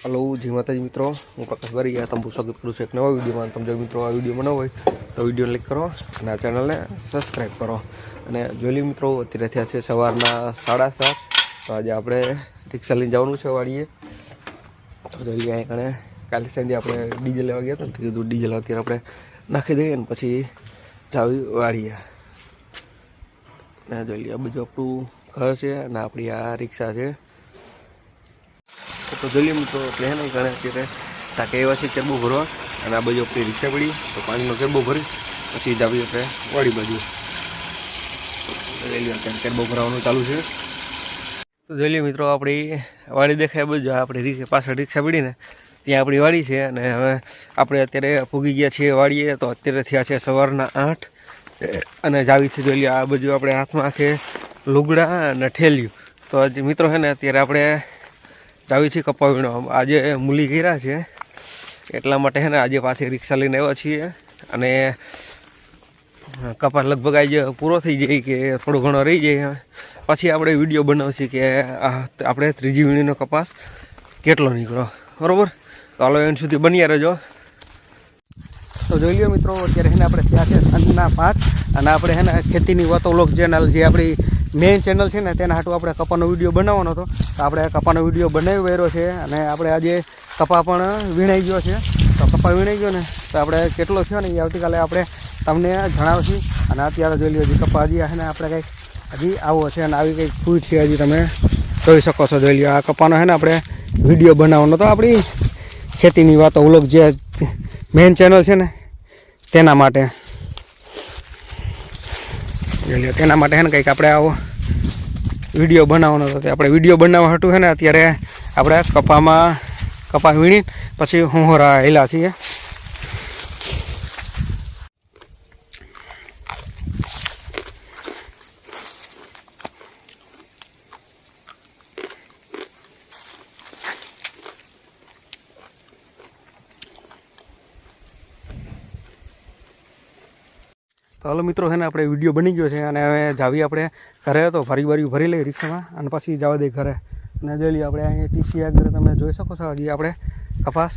Hello जी माता जी मित्रों, हूँ प्रकाश बारिया तमु स्वागत करूँ एक नवा विडियो में। तम जो मित्रों आ विडियो में न हो तो विडियो लाइक करो और चैनल ने सब्सक्राइब करो। અને જોઈ લો મિત્રો, અત્યારે થયા છે સવારના 7:30। તો આજે આપણે રિક્ષા લઈને જવાનું છે વાડીએ। તો જોઈ લઈએ અહીં કણે કાલે સાંજે આપણે ડીઝલ લેવા ગયા હતા ને, કીધું ડીઝલ અત્યારે આપણે નાખી દઈએ ને પછી જાવી વાડીએ। ને જોઈ લઈએ આ બધું આપણું ઘર છે અને આપણી આ રિક્ષા છે। तो જોઈ મિત્રો એટલે હે ને ઘણે અત્યારે ટાંકે એવા છે કેરબો ભરવા અને આ બાજુ આપણી રિક્ષા પડી તો પાણીનો કેરબો ભરી પછી જાવી આપણે વાડી બાજુ। જોઈ લો અત્યારે કેરબો ભરાવાનું ચાલુ છે। તો જોઈ લો મિત્રો આપણી વાડી દેખાય બાજુ આપણી રિક્ષા પાછળ રિક્ષા પડી ને ત્યાં આપણી વાડી છે। અને હવે આપણે અત્યારે પૂગી ગયા છીએ વાડીએ। તો અત્યારે થયા છે સવારના 8 અને જાવી છે જોઈ લો આ બાજુ આપણે હાથમાં છે લુગડા અને ઠેલિયું। તો આજે મિત્રો છે ને અત્યારે આપણે જાવી છીએ કપા વીણો। આજે મૂલી કર્યા છે એટલા માટે છે ને આજે પાછી રિક્ષા લઈને આવ્યા છીએ અને કપા લગભગ આજે પૂરો થઈ જાય કે થોડો ઘણો રહી જાય પછી આપણે વિડીયો બનાવશું કે આપણે ત્રીજી વીણીનો કપાસ કેટલો નીકળ્યો, બરાબર? તો હાલો એન્ડ સુધી બન્યા રહેજો। તો જોઈ લો મિત્રો અત્યારે છે ને આપણે ત્યાં છે સાંજના 5 અને આપણે છે ને ખેતીની વાતો વ્લોગ ચેનલ જે આપણી મેઇન ચેનલ છે ને તેના હાટું આપણે કપાનો વિડીયો બનાવવાનો હતો। તો આપણે કપાનો વિડીયો બનાવી રહ્યો છે અને આપણે આજે કપા પણ વીણાઈ ગયો છે। તો કપા વીણાઈ ગયો ને તો આપણે કેટલો થયો ને એ આવતીકાલે આપણે તમને જણાવશું। અને અત્યારે જોઈ લો હજી કપા હજી છે ને આપણે કંઈક હજી આવો છે અને આવી કંઈક ફૂટ છે હજી તમે જોઈ શકો છો। જોઈ લો આ કપાનો છે ને આપણે વિડીયો બનાવવાનો તો આપણી ખેતીની વાતો વ્લોગ જે મેઇન ચેનલ છે ને તેના માટે તેના માટે છે ને કંઈક આપણે આવો વિડીયો બનાવવાનો હતો। આપણે વિડીયો બનાવવા હતું છે ને અત્યારે આપણે કપા વીણી પછી હોરા હેલા છીએ। તો હાલો મિત્રો છે ને આપણે વિડીયો બની ગયો છે અને હવે જાવી આપણે ઘરે તો ફરી ભરી લઈ રિક્ષામાં અને પછી જવા દઈ ઘરે। અને જોઈ લઈએ આપણે અહીં ટીસી આગળ તમે જોઈ શકો છો હજી આપણે કપાસ